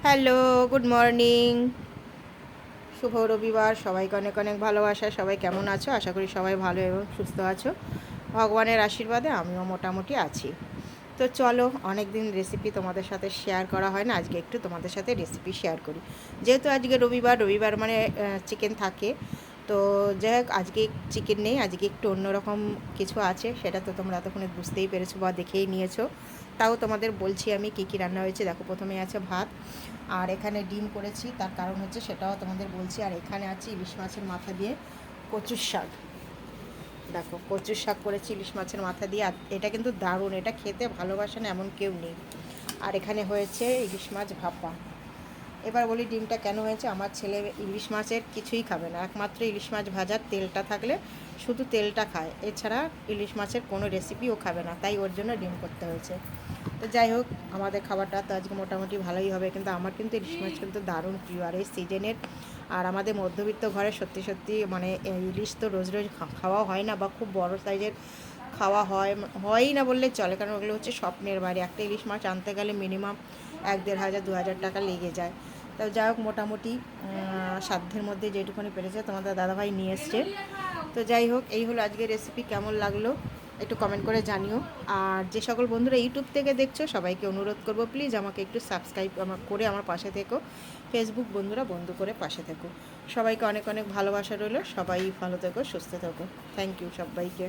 Hello, good morning. শুভ রবিবার। সবাইকে অনেক অনেক ভালোবাসা। সবাই কেমন আছো? আশা করি সবাই ভালো এবং সুস্থ আছো। ভগবানের আশীর্বাদে আমিও মোটামুটি আছি। তো চলো, অনেক দিন রেসিপি তোমাদের সাথে শেয়ার করা হয় না, আজকে একটু তোমাদের সাথে রেসিপি শেয়ার করি। যেহেতু আজকে রবিবার, রবিবার মানে চিকেন থাকে। তো যাই হোক, আজকে চিকেন নেই, আজকে একটু অন্যরকম কিছু আছে, সেটা তো তোমরা এতক্ষণে বুঝতেই পেরেছো বা দেখেই নিয়েছো। তাও তোমাদের বলছি আমি কী কী রান্না হয়েছে। দেখো, প্রথমে আছে ভাত, আর এখানে ডিম করেছি, তার কারণ হচ্ছে সেটাও তোমাদের বলছি। আর এখানে আছে ইলিশ মাছের মাথা দিয়ে কচুর শাক। দেখো, কচুর শাক করেছি ইলিশ মাছের মাথা দিয়ে, আর এটা কিন্তু দারুণ, এটা খেতে ভালোবাসে না এমন কেউ নেই। আর এখানে হয়েছে ইলিশ মাছ ভাপা। এবার বলি ডিমটা কেন হয়েছে। আমার ছেলে ইলিশ মাছের কিছুই খাবে না, একমাত্র ইলিশ মাছ ভাজার তেলটা থাকলে শুধু তেলটা খায়, এছাড়া ইলিশ মাছের কোনো রেসিপিও খাবে না, তাই ওর জন্য ডিম করতে হয়েছে। তো যাই হোক, আমাদের খাবারটা তো আজকে মোটামুটি ভালোই হবে, কিন্তু আমার কিন্তু ইলিশ মাছ কিন্তু দারুণ প্রিয় আর এই সিজনের। আর আমাদের মধ্যবিত্ত ঘরে সত্যি সত্যি মানে ইলিশ তো রোজ রোজ খাওয়া হয় না, বা খুব বড় সাইজের খাওয়া হয়ই না বললে চলে, কারণ ওগুলো হচ্ছে স্বপ্নের বাইরে। একটা ইলিশ মাছ আনতে গেলে মিনিমাম 1-1.5 হাজার 2 হাজার টাকা লেগে যায়। তো যাই হোক, মোটামুটি সাধ্যের মধ্যে যেটুকুনি পেরেছে তোমাদের দাদাভাই নিয়ে এসছে। তো যাই হোক, এই হলো আজকের রেসিপি। কেমন লাগলো একটু কমেন্ট করে জানিও। আর যে সকল বন্ধুরা ইউটিউব থেকে দেখছো, সবাইকে অনুরোধ করবো প্লিজ আমাকে একটু সাবস্ক্রাইব করে আমার পাশে থেকো। ফেসবুক বন্ধুরা বন্ধু করে পাশে থেকো। সবাইকে অনেক অনেক ভালোবাসা রইলো। সবাই ভালো থেকো, সুস্থ থেকো। থ্যাংক ইউ সবাইকে।